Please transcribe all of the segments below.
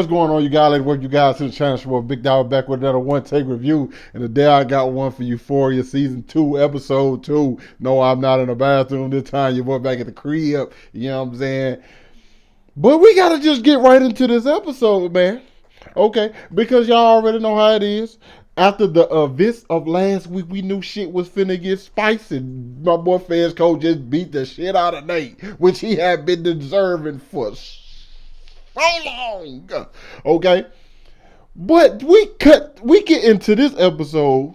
What's going on, you guys? Let's welcome you guys to the channel. For Big Dog back with another one take review. And today I got one for Euphoria season 2, episode 2. No, I'm not in the bathroom this time. Your boy back at the crib. You know what I'm saying? But we gotta just get right into this episode, man. Okay, because y'all already know how it is. After the events of last week, we knew shit was finna get spicy. My boy Fezco just beat the shit out of Nate, which he had been deserving for so long. Okay, but we get into this episode,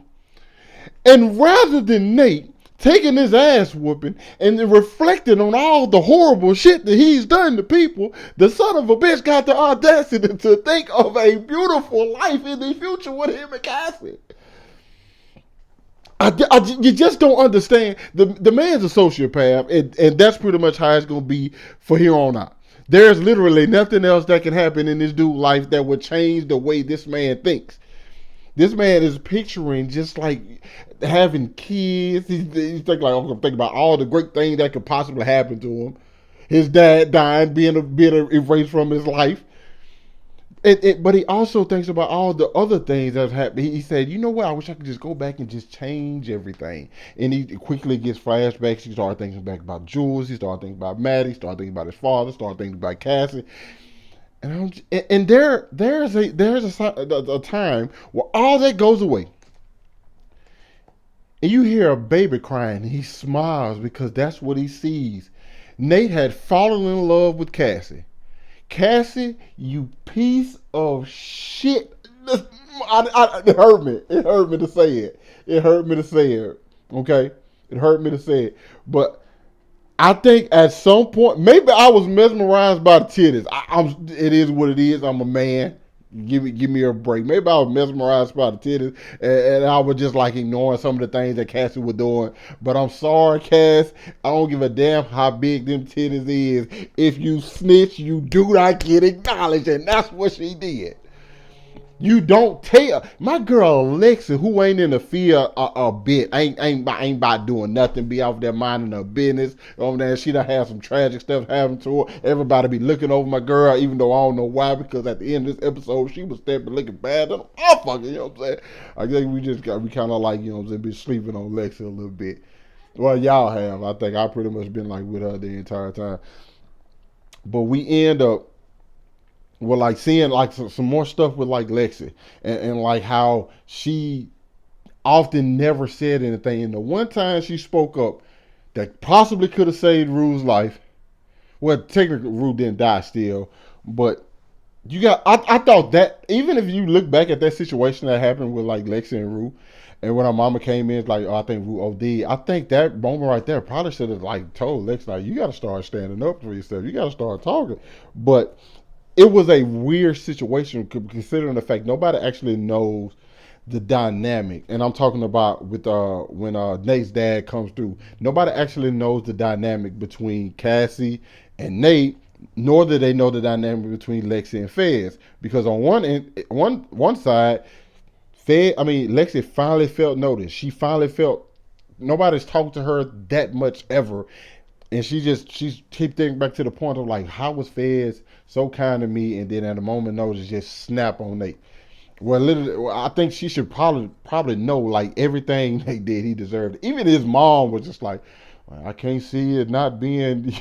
and rather than Nate taking his ass whooping and then reflecting on all the horrible shit that he's done to people, the son of a bitch got the audacity to think of a beautiful life in the future with him and Cassie. You just don't understand. The man's a sociopath, and that's pretty much how it's going to be for here on out. There's literally nothing else that can happen in this dude's life that would change the way this man thinks. This man is picturing just like having kids. He's thinking like, I'm thinking about all the great things that could possibly happen to him. His dad dying, being erased from his life. But he also thinks about all the other things that have happened. He said, you know what? I wish I could just go back and just change everything. And he quickly gets flashbacks. He started thinking back about Jules. He started thinking about Maddy. He started thinking about his father. Started thinking about Cassie. And there's a time where all that goes away. And you hear a baby crying. And he smiles because that's what he sees. Nate had fallen in love with Cassie. Cassie, you piece of shit. It hurt me. It hurt me to say it. It hurt me to say it. Okay? It hurt me to say it. But I think at some point, maybe I was mesmerized by the titties. It is what it is. I'm a man. Give me a break. Maybe I was mesmerized by the titties, and I was just like ignoring some of the things that Cassie was doing. But I'm sorry, Cass. I don't give a damn how big them titties is. If you snitch, you do not get acknowledged, and that's what she did. You don't tell my girl Alexa, who ain't in the field a bit, ain't about doing nothing, be out there minding her business. Over there, she done had some tragic stuff happen to her. Everybody be looking over my girl, even though I don't know why, because at the end of this episode, she was stepping looking bad than a motherfucker. You know what I'm saying? I think we kind of like, you know what I'm saying, been sleeping on Lexa a little bit. Well, y'all have. I think I pretty much been like with her the entire time. But we end up like seeing like some more stuff with like Lexi and like how she often never said anything. And the one time she spoke up that possibly could have saved Rue's life. Well, technically Rue didn't die still, but I thought that even if you look back at that situation that happened with like Lexi and Rue, and when her mama came in, it's like, oh, I think Rue OD. I think that moment right there probably should have like told Lex, like, you got to start standing up for yourself. You got to start talking. But it was a weird situation considering the fact nobody actually knows the dynamic. And I'm talking about with when Nate's dad comes through. Nobody actually knows the dynamic between Cassie and Nate, nor do they know the dynamic between Lexi and Fez. Because on one side, Lexi finally felt noticed. She finally felt nobody's talked to her that much ever. And she keep thinking back to the point of like, how was Fez so kind to me, and then at a moment notice just snap on Nate. Well, literally, I think she should probably know like everything they did, he deserved it. Even his mom was just like, I can't see it not being,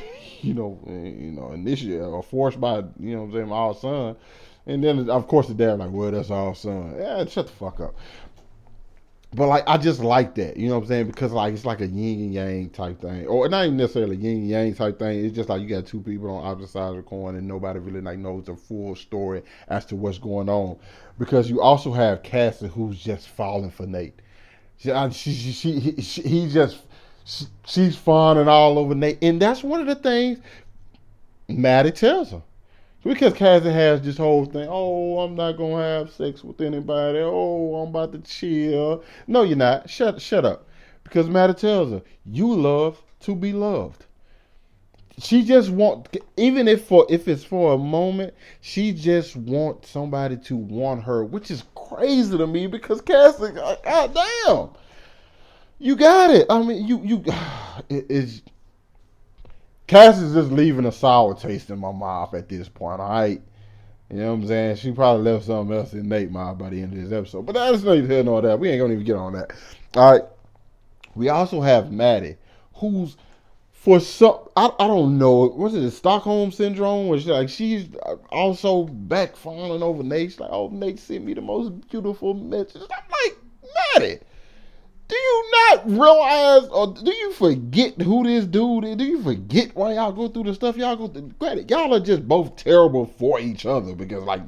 initiated or forced by, what I'm saying, my son. And then of course the dad like, well, that's our son. Yeah, shut the fuck up. But like I just like that, you know what I'm saying? Because like it's like a yin and yang type thing. Or not even necessarily yin and yang type thing. It's just like you got two people on opposite sides of the coin and nobody really like knows the full story as to what's going on. Because you also have Cassie who's just falling for Nate. She's fawning all over Nate. And that's one of the things Maddy tells her. Because Cassie has this whole thing, oh, I'm not gonna have sex with anybody. Oh, I'm about to chill. No, you're not. Shut up. Because Maddy tells her, you love to be loved. She just want, even if it's for a moment, she just wants somebody to want her, which is crazy to me because Cassie, goddamn, you got it. I mean, it's. Cass is just leaving a sour taste in my mouth at this point, all right? You know what I'm saying? She probably left something else in Nate mind by the end of this episode. But that's neither here nor that. We ain't gonna even get on that. All right. We also have Maddy, who's for some I don't know, was it the Stockholm syndrome? Where she's also back falling over Nate. She's like, oh, Nate sent me the most beautiful message. I'm like, Maddy, do you not realize, or do you forget who this dude is? Do you forget why y'all go through the stuff y'all go through? Granted, y'all are just both terrible for each other because like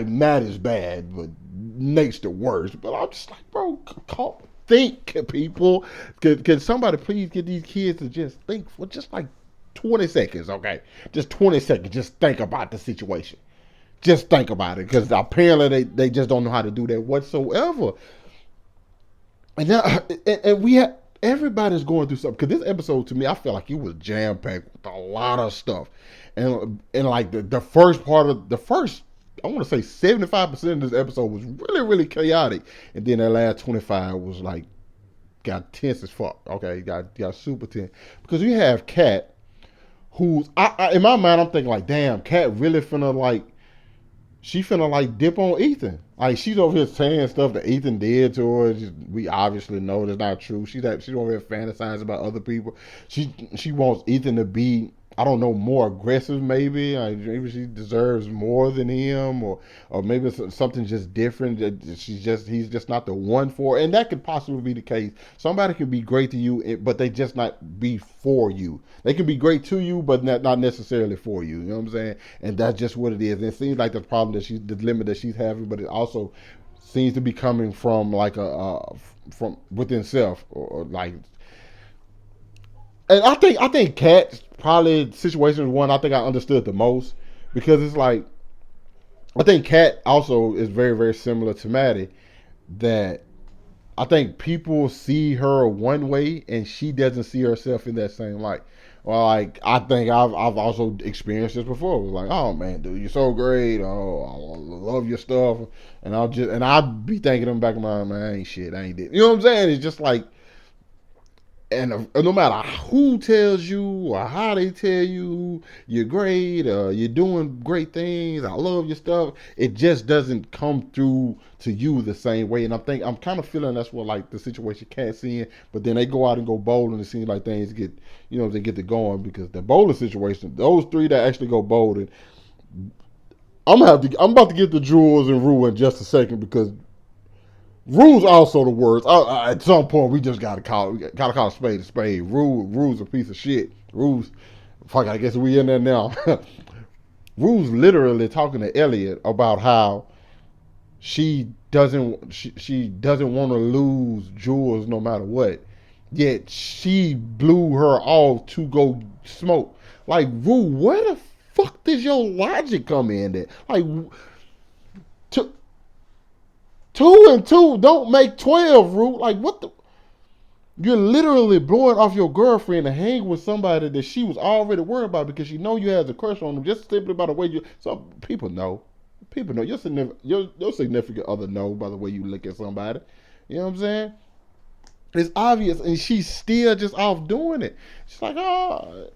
Matt is bad, but Nate's the worst. But I'm just like, bro, think, people. Can somebody please get these kids to just think for just like 20 seconds, okay? Just 20 seconds. Just think about the situation. Just think about it, because apparently they just don't know how to do that whatsoever. And now, and we have everybody's going through something. Because this episode, to me, I feel like it was jam packed with a lot of stuff, and like the first part of the first, I want to say 75% of this episode was really really chaotic, and then that last 25 was like got tense as fuck. Okay, got super tense because you have Kat, who's in my mind I'm thinking like, damn, Kat really finna like. She finna like dip on Ethan. Like she's over here saying stuff that Ethan did to her. We obviously know that's not true. She's over here fantasizing about other people. She wants Ethan to be, I don't know, more aggressive maybe. Like maybe she deserves more than him, or maybe it's something just different. That he's just not the one for her. And that could possibly be the case. Somebody could be great to you, but they just not be for you. They can be great to you, but not necessarily for you. You know what I'm saying? And that's just what it is. And it seems like the problem the limit that she's having, but it also seems to be coming from like from within self, or like. And I think Kat's probably situation is one I think I understood the most, because it's like I think Kat also is very very similar to Maddy, that I think people see her one way and she doesn't see herself in that same light. Well, like I think I've also experienced this before. It was like, oh man, dude, you're so great. Oh, I love your stuff, and I'd be thinking in the back of my mind, man, I ain't shit, I ain't it. You know what I'm saying? It's just like, and no matter who tells you or how they tell you you're great, you're doing great things, I love your stuff, it just doesn't come through to you the same way. And I'm kind of feeling that's what like the situation Cat's seeing. But then they go out and go bowling, it seems like things get, they get to going, because the bowling situation, those three that actually go bowling, I'm about to get to Jules and Rue in just a second, because Rue's also the worst. At some point, we just gotta call a spade a spade. Rue's a piece of shit. Rue's, fuck, I guess we in there now. Rue's literally talking to Elliot about how she doesn't want to lose Jules no matter what. Yet she blew her off to go smoke. Like, Rue, where the fuck does your logic come in there? Like, two and two don't make 12, Rue. Like, what the? You're literally blowing off your girlfriend to hang with somebody that she was already worried about, because she know you has a crush on them, just simply by the way you. Some people know. People know. Your significant other know by the way you look at somebody. You know what I'm saying? It's obvious, and she's still just off doing it. She's like, oh,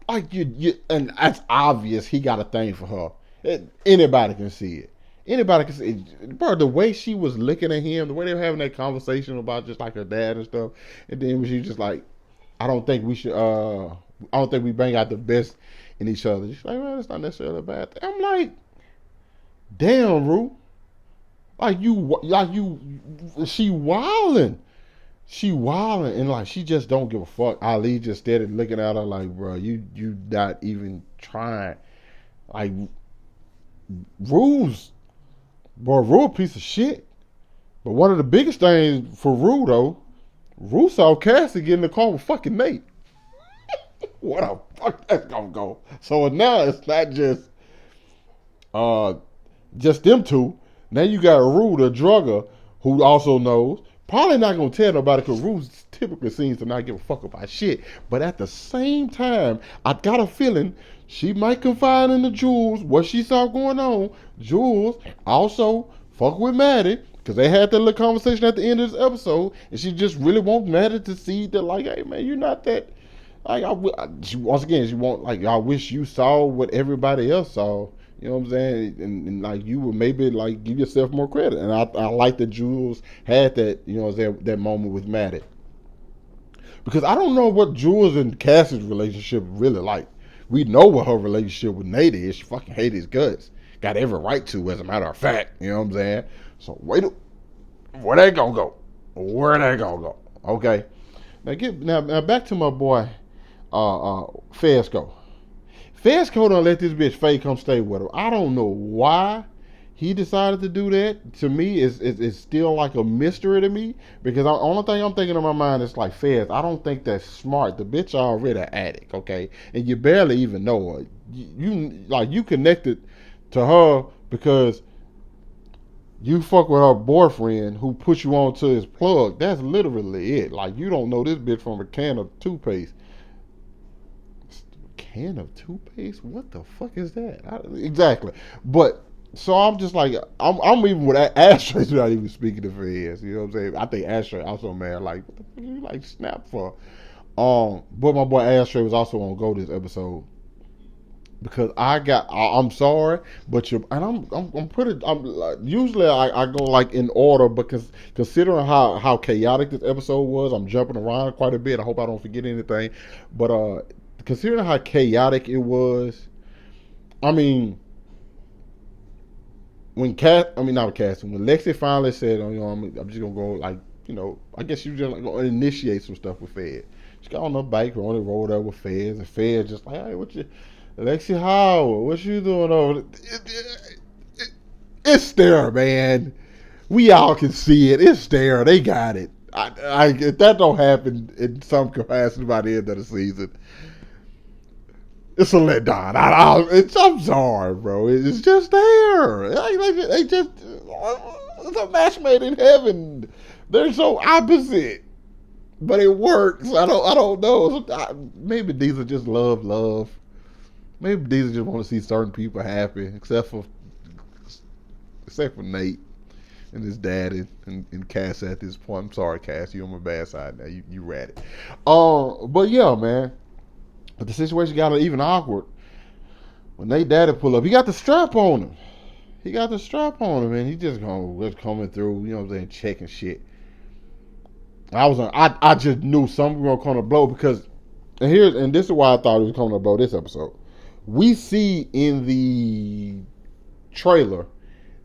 like you, and that's obvious. He got a thing for her. Anybody can see it. Anybody can see it. Bro, the way she was looking at him, the way they were having that conversation about just like her dad and stuff, and then she just like, I don't think we bring out the best in each other. She's like, man, it's not necessarily a bad thing. I'm like, damn, Rue. She wilding. She wilding, and like she just don't give a fuck. Ali just steady looking at her like, bro, you not even trying. Like, Rue a piece of shit. But one of the biggest things for Rue though, Rue saw Cassie get in the car with fucking Nate. What the fuck that's gonna go? So now it's not just them two. Now you got Rue, the drugger, who also knows. Probably not gonna tell nobody, because Rue typically seems to not give a fuck about shit. But at the same time, I got a feeling she might confide in the Jules what she saw going on. Jules also fuck with Maddy, because they had that little conversation at the end of this episode, and she just really wants Maddy to see that, like, hey man, you're not that. Like, once again, she want, like, I wish you saw what everybody else saw. You You know what I'm saying? And like you would maybe like give yourself more credit. And I like that Jules had that, you know, that moment with Maddy. Because I don't know what Jules and Cassie's relationship really like. We know what her relationship with Nate is. She fucking hates his guts. Got every right to, as a matter of fact. You know what I'm saying? So wait, where they gonna go? Where they gonna go? Okay. Now back to my boy, Fesco. Fesco don't let this bitch Faye come stay with her. I don't know why he decided to do that. To me, it's still like a mystery to me because the only thing I'm thinking in my mind is like Fez. I don't think that's smart. The bitch already an addict, okay, and you barely even know her. You connected to her because you fuck with her boyfriend who put you on to his plug. That's literally it. Like you don't know this bitch from a can of toothpaste. Can of toothpaste? What the fuck is that? Exactly. But so I'm just like I'm even with Ashtray not even speaking to Fez. You know what I'm saying? I think Ashtray also mad. Like what the fuck you like snap for? But my boy Ashtray was also on Go this episode because I'm sorry, but I'm pretty. Usually I go like in order because considering how chaotic this episode was, I'm jumping around quite a bit. I hope I don't forget anything, but considering how chaotic it was, I mean, when not Cass, when Lexi finally said, oh, you know, I'm just gonna go like, you know, I guess she was just like gonna initiate some stuff with Fed. She got on the bike, rolled up with Feds, and Fed just like, hey, what you, Lexi Howard, what you doing over there? It's there, man. We all can see it. It's there. They got it. If that don't happen in some capacity by the end of the season, it's a letdown. I'm sorry, bro. It's just there. They just it's a match made in heaven. They're so opposite, but it works. I don't know. Maybe these are just love. Maybe these just want to see certain people happy, except for Nate and his dad and Cass at this point. I'm sorry, Cass. You're on my bad side now. You read it. But yeah, man. But the situation got even awkward when Nate daddy pull up. He got the strap on him. And he just was coming through, you know what I'm saying, checking shit. I just knew something was gonna blow because and this is why I thought it was coming to blow this episode. We see in the trailer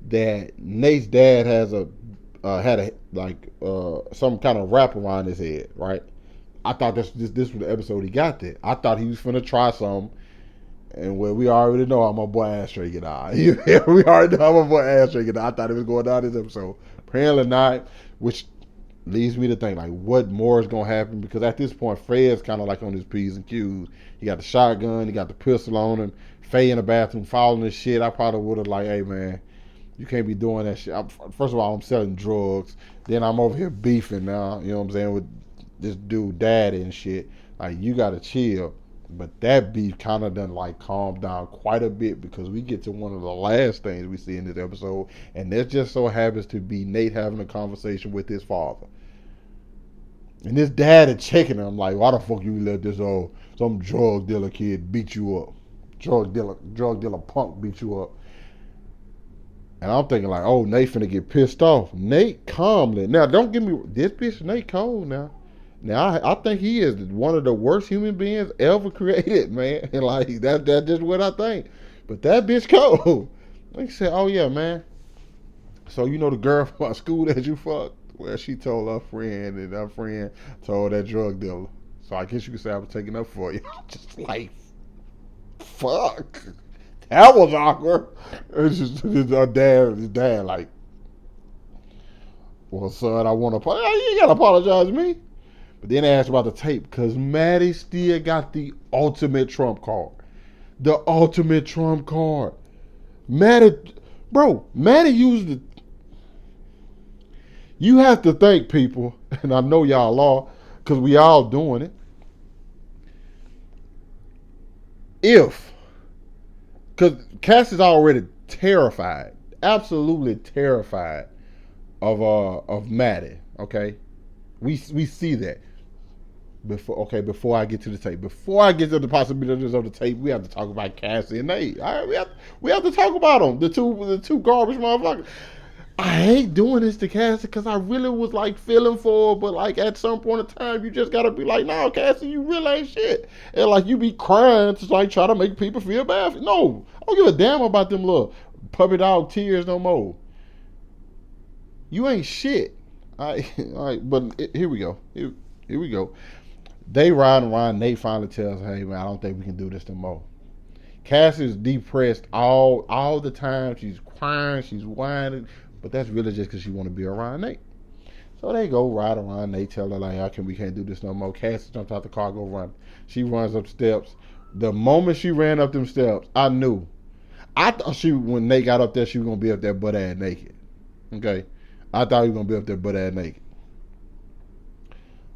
that Nate's dad had some kind of wrap around his head, right? I thought this was the episode he got that. I thought he was finna try something, and we already know how my boy Ashtray get out. We already know how my boy Ashtray get out. I thought it was going down this episode. Apparently not, which leads me to think like what more is gonna happen because at this point Fred's kind of like on his P's and Q's. He got the shotgun, he got the pistol on him. Faye in the bathroom following this shit. I probably would have like, hey man, you can't be doing that shit. First of all, I'm selling drugs. Then I'm over here beefing now. You know what I'm saying with this dude daddy and shit. Like you gotta chill. But that beef kind of done like calmed down quite a bit because we get to one of the last things we see in this episode, and that just so happens to be Nate having a conversation with his father. And his dad is checking him like, why the fuck you let this some drug dealer kid beat you up? Drug dealer punk beat you up. And I'm thinking like, oh, Nate finna get pissed off. Nate calmly. Now, don't give me this bitch Nate cold now. Now I think he is one of the worst human beings ever created, man. And like that's just what I think. But that bitch cold. They said, oh yeah, man. So you know the girl from my school that you fucked? Well, she told her friend, and her friend told that drug dealer. So I guess you could say I was taking up for you. I'm just like, fuck. That was awkward. It's just his dad like, well, son, I want to apologize. You ain't got to apologize to me. But then they asked about the tape because Maddy still got the ultimate trump card. The ultimate trump card. Maddy used it. You have to think, people, and I know y'all are, because we all doing it. Because Cass is already terrified, absolutely terrified of Maddy. Okay, we see that. Before I get to the tape, before I get to the possibilities of the tape, we have to talk about Cassie and Nate. All right, we have to talk about them. The two garbage motherfuckers. I hate doing this to Cassie because I really was like feeling for her, but like at some point in time, you just gotta be like, no, Cassie, you really ain't shit. And like you be crying to like try to make people feel bad. No, I don't give a damn about them little puppy dog tears no more. You ain't shit. All right, but here we go. Here we go. They riding around. Nate finally tells her, "Hey man, I don't think we can do this no more." Cassie's depressed all the time. She's crying. She's whining, but that's really just because she want to be around Nate. So they go ride around. Nate tell her like, we can't do this no more." Cassie jumps out the car, go run. She runs up steps. The moment she ran up them steps, I knew. I thought when Nate got up there, she was gonna be up there butt ass naked. Okay, I thought he was gonna be up there butt ass naked.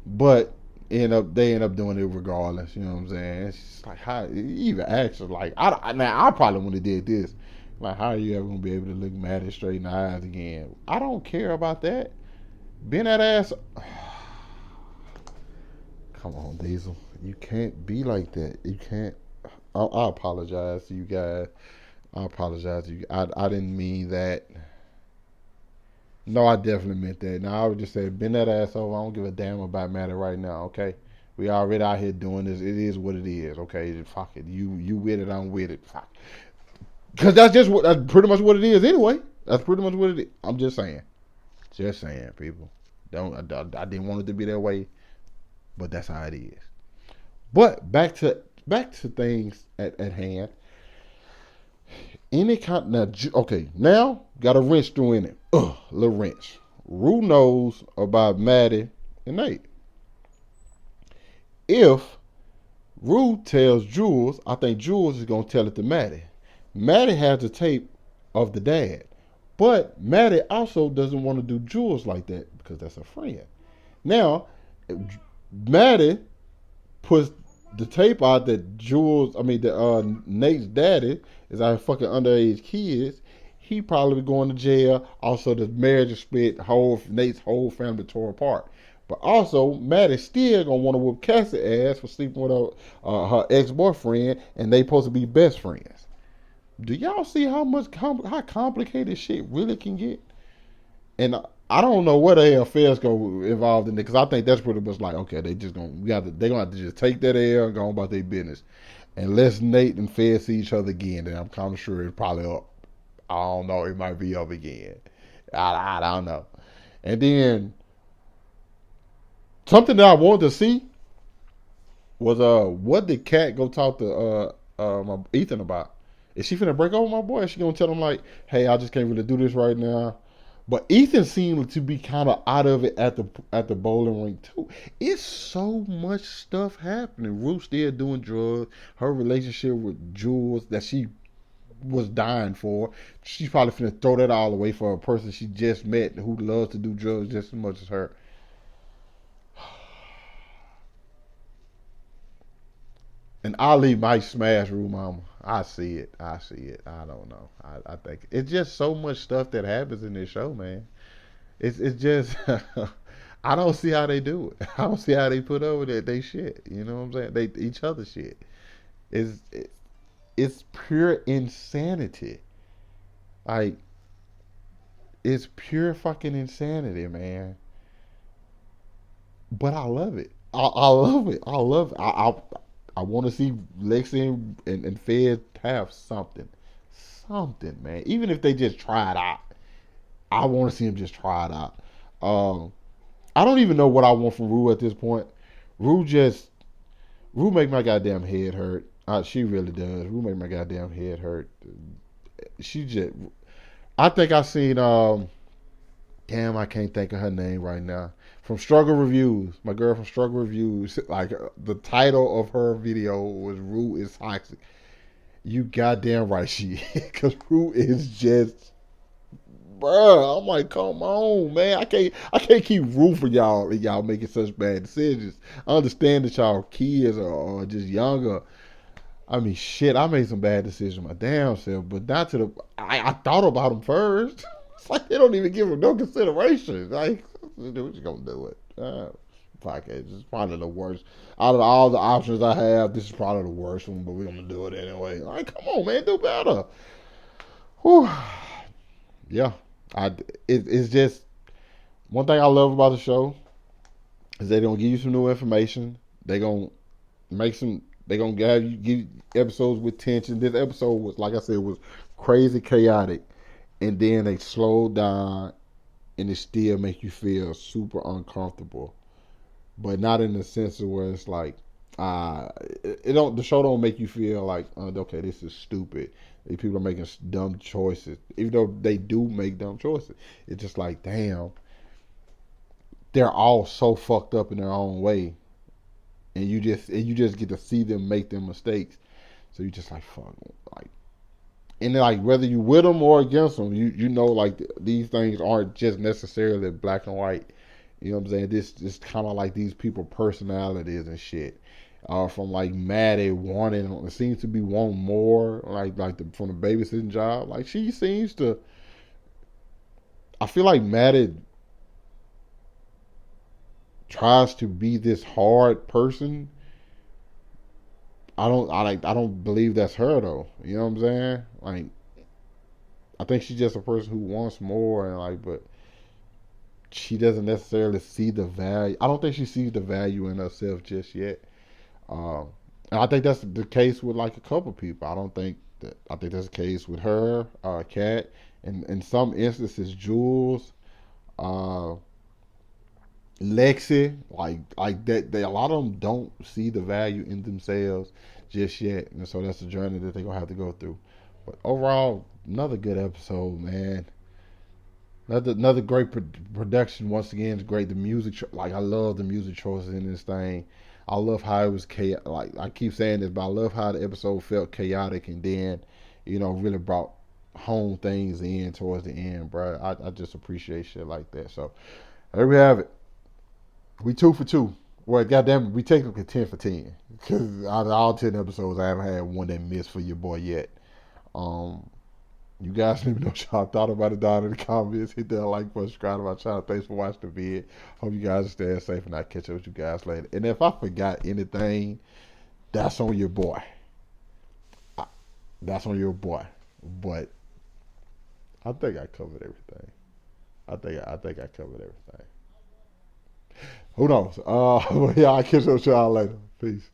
But they end up doing it regardless. You know what I'm saying? It's just like how even actually like I probably wouldn't have did this. Like how are you ever gonna be able to look Maddy straight in the eyes again? I don't care about that. Being that ass. Come on, Diesel. You can't be like that. You can't. I apologize to you guys. I apologize to you. I didn't mean that. No, I definitely meant that. Now I would just say, bend that ass over. I don't give a damn about Maddy right now. Okay, we already out here doing this. It is what it is. Okay, fuck it. You with it? I'm with it. Fuck. Because that's pretty much what it is anyway. That's pretty much what it is. I'm just saying. Just saying, people. I didn't want it to be that way, but that's how it is. But back to things at hand. Any kind now, okay, now got a wrench through in it. Little wrench. Rue knows about Maddy and Nate. If Rue tells Jules, I think Jules is gonna tell it to Maddy. Maddy has the tape of the dad, but Maddy also doesn't want to do Jules like that because that's a friend. Now, Maddy puts the tape out that Nate's daddy is out fucking underage kids. He probably going to jail. Also, the marriage is split. Nate's whole family tore apart. But also, Maddy's still gonna want to whoop Cassie ass for sleeping with her ex-boyfriend, and they supposed to be best friends. Do y'all see how complicated shit really can get? And I don't know what the hell Fed's go involved in it, because I think that's pretty much like, okay, they're gonna have to just take that L and go on about their business. Unless Nate and Fed see each other again, then I'm kind of sure it's probably up. I don't know, it might be up again. I don't know. And then something that I wanted to see was what did Kat go talk to Ethan about? Is she finna break up with my boy? Is she gonna tell him like, hey, I just can't really do this right now? But Ethan seemed to be kind of out of it at the bowling rink too. It's so much stuff happening. Ruth still doing drugs. Her relationship with Jules that she was dying for. She's probably finna throw that all away for a person she just met who loves to do drugs just as much as her. And Ali might smash Rue Mama. I see it. I don't know. I think it's just so much stuff that happens in this show, man. It's just I don't see how they do it. I don't see how they put over that they shit. You know what I'm saying? They each other shit. It's it's pure insanity. Like it's pure fucking insanity, man. But I love it. I love it. I love it. I want to see Lexi and Fed have something. Something, man. Even if they just try it out. I want to see them just try it out. I don't even know what I want from Rue at this point. Rue make my goddamn head hurt. She really does. Rue make my goddamn head hurt. She just, I think I seen, damn, I can't think of her name right now. From Struggle Reviews, my girl from Struggle Reviews, like the title of her video was "Rue is toxic." You goddamn right she is, because Rue is just, bruh. I'm like, come on, man. I can't keep Rue for y'all making such bad decisions. I understand that y'all kids or just younger. I mean, shit, I made some bad decisions my damn self, but not to the. I thought about them first. It's like they don't even give them no consideration. Like, what you gonna do it? podcast. It's probably the worst. Out of all the options I have, this is probably the worst one, but we're gonna do it anyway. All right, come on, man, do better. Whew. Yeah, I. It's just one thing I love about the show is they gonna give you some new information. They gonna make some. They gonna have you give episodes with tension. This episode was, like I said, was crazy chaotic, and then they slowed down, and it still make you feel super uncomfortable, but not in the sense of where it's like, it don't. The show don't make you feel like, okay, this is stupid. These people are making dumb choices, even though they do make dumb choices. It's just like, damn, they're all so fucked up in their own way, and you just get to see them make their mistakes. So you just like, fuck, like, and like whether you with them or against them, you know, like these things aren't just necessarily black and white. You know what I'm saying? This kind of like these people personalities and shit. From like Maddy wanting, it seems to be wanting more, from the babysitting job. Like she seems to. I feel like Maddy tries to be this hard person. I don't believe that's her though. You know what I'm saying? Like I think she's just a person who wants more and like, but she doesn't necessarily see the value. I don't think she sees the value in herself just yet. Um, and I think that's the case with like a couple people. I don't think that. I think that's the case with her, Kat, and in some instances, Jules, uh, Lexi, like that. They, a lot of them don't see the value in themselves just yet, and so that's the journey that they're gonna have to go through. But overall, another good episode, man. Another great production. Once again, it's great. The music, like I love the music choices in this thing. I love how it was chaotic. Like I keep saying this, but I love how the episode felt chaotic, and then, really brought home things in towards the end, bro. I just appreciate shit like that. So there we have it. We 2 for 2. Well, goddamn it, we technically 10 for 10 because out of all 10 episodes, I haven't had one that missed for your boy yet. Um, You guys let me know what y'all thought about it down in the comments. Hit that like button, subscribe to my channel. Thanks for watching the vid. Hope you guys are staying safe, and I'll catch up with you guys later. And if I forgot anything, that's on your boy. That's on your boy. But I think I covered everything. I think I covered everything. Who knows? But yeah, I'll catch up with y'all later. Peace.